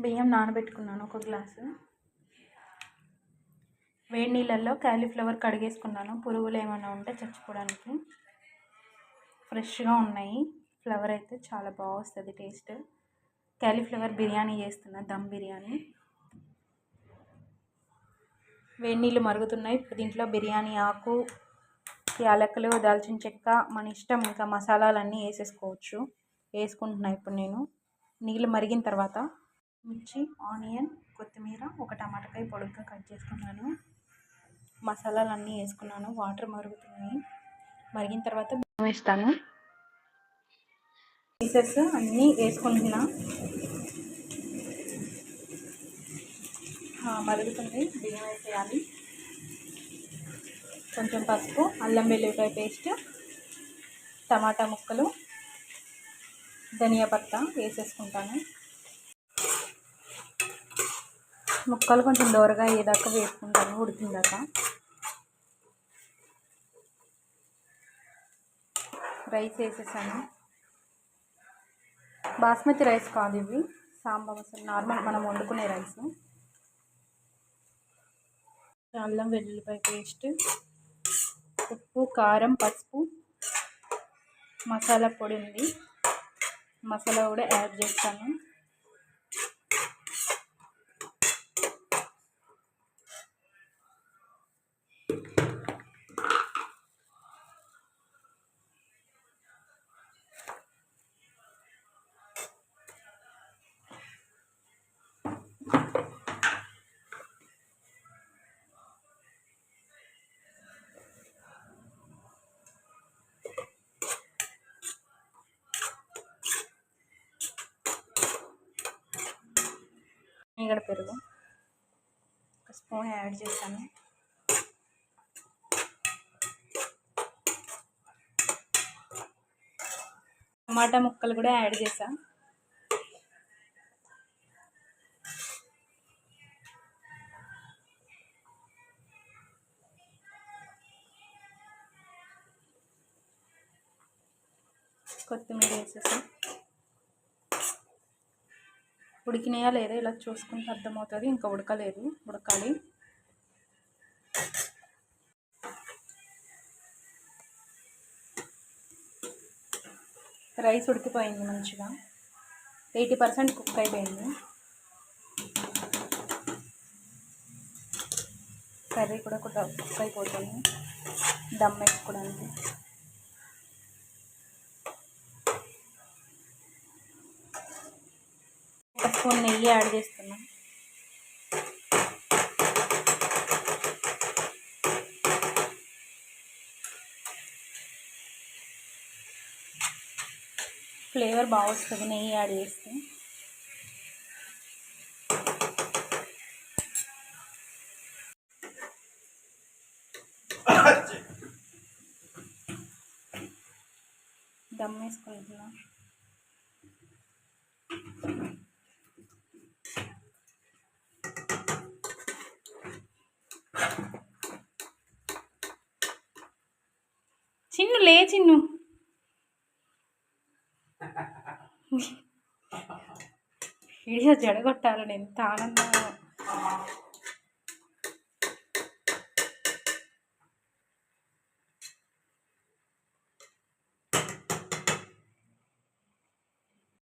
బియ్యం నానబెట్టుకున్నాను 1 గ్లాసు. వేడి నీళ్ళల్లో కాలీఫ్లవర్ కడిగేసుకున్నాను, పురుగులు ఏమైనా ఉంటే చచ్చిపోవడానికి. ఫ్రెష్గా ఉన్నాయి. ఫ్లవర్ అయితే చాలా బాగా వస్తుంది టేస్ట్. కాలీఫ్లవర్ బిర్యానీ చేస్తున్నా, దమ్ బిర్యానీ. వేడి నీళ్ళు మరుగుతున్నాయి. దీంట్లో బిర్యానీ ఆకు, యాలకులు, దాల్చిన చెక్క, మన ఇష్టం, ఇంకా మసాలాలన్నీ వేసేసుకోవచ్చు. వేసుకుంటున్నా ఇప్పుడు నేను. నీళ్ళు మరిగిన తర్వాత మిర్చి, ఆనియన్, కొత్తిమీర, ఒక టమాటాకాయ పొడుగ్గా కట్ చేసుకున్నాను. మసాలాలన్నీ వేసుకున్నాను. వాటర్ మరుగుతున్నాయి. మరిగిన తర్వాత బియ్యం వేస్తాను. పీసెస్ అన్నీ వేసుకుంటున్నా. మరుగుతుంది, బియ్యం వేసేయాలి. కొంచెం పసుపు, అల్లం వెల్లుల్లిపాయ పేస్ట్, టమాటా ముక్కలు, ధనియా పత్తా వేసేసుకుంటాను. ముక్కలు కొంచెం దోరగా అయ్యేదాకా వేసుకుంటాను, ఉడికిందాక. రైస్ వేసేసాను. బాస్మతి రైస్ కాదు ఇవి, సాంబార్ నార్మల్ మనం వండుకునే రైస్. అల్లం వెల్లుల్లిపాయ పేస్ట్, ఉప్పు, కారం, పసుపు, మసాలా పొడి ఉంది, మసాలా కూడా యాడ్ చేస్తాను. ఇక్కడ పెరుగు 1 స్పూన్ యాడ్ చేశాను. టమాటా ముక్కలు కూడా యాడ్ చేసా. కొత్తిమీర వేసేసా. ఉడికినాయా లేదా ఇలా చూసుకుంటే అర్థమవుతుంది. ఇంకా ఉడకలేదు, ఉడకాలి. రైస్ ఉడికిపోయింది మంచిగా, 80% కుక్ అయిపోయింది. కర్రీ కూడా కుక్ అయిపోతుంది దమ్ వేసుకోవడానికి. ఒక స్పూన్ నెయ్యి యాడ్ చేస్తున్నాం. ఫ్లేవర్ బాగా వస్తుంది నెయ్యి యాడ్ చేస్తే. దమ్ వేసుకుంటున్నా. చిన్ను లే, చిన్ను వీడియో జడగొట్టాలని ఎంత ఆనందంగా.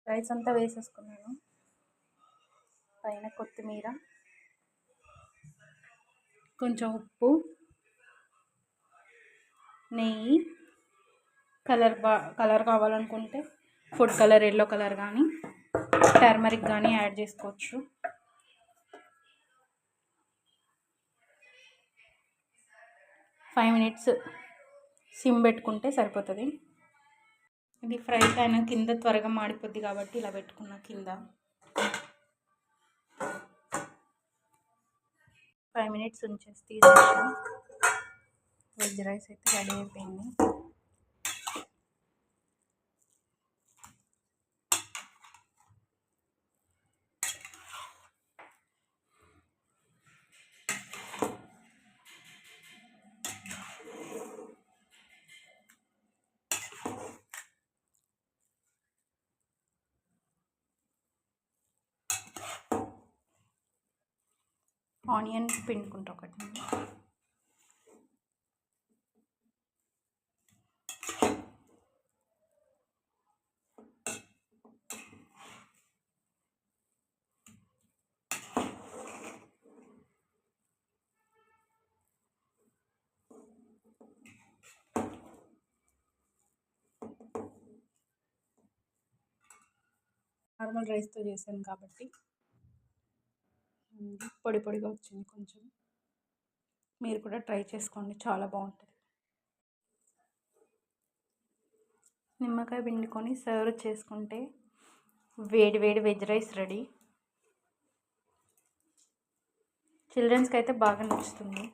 రైస్ అంతా వేసేసుకున్నాను. పైన కొత్తిమీర, కొంచెం ఉప్పు, నెయ్యి, కలర్ కావాలనుకుంటే ఫుడ్ కలర్, ఎల్లో కలర్ కానీ టర్మరిక్ కానీ యాడ్ చేసుకోవచ్చు. ఫైవ్ మినిట్స్ సిమ్ పెట్టుకుంటే సరిపోతుంది. ఇది ఫ్రై ప్యాన్ కింద త్వరగా మాడిపోద్ది కాబట్టి ఇలా పెట్టుకున్నా కింద. 5 మినిట్స్ ఉంచేసి తీసేసాను. వెజ్ రైస్ అయితే రెడీ అయిపోయింది. ఆనియన్ పిండుకుంటా ఒకటి. నార్మల్ రైస్తో చేశాను కాబట్టి పొడి పొడిగా వచ్చింది కొంచెం. మీరు కూడా ట్రై చేసుకోండి, చాలా బాగుంటుంది. నిమ్మకాయ పిండుకొని సర్వ్ చేసుకుంటే వేడి వేడి వెజ్ రైస్ రెడీ. చిల్డ్రన్స్కి అయితే బాగా నచ్చుతుంది.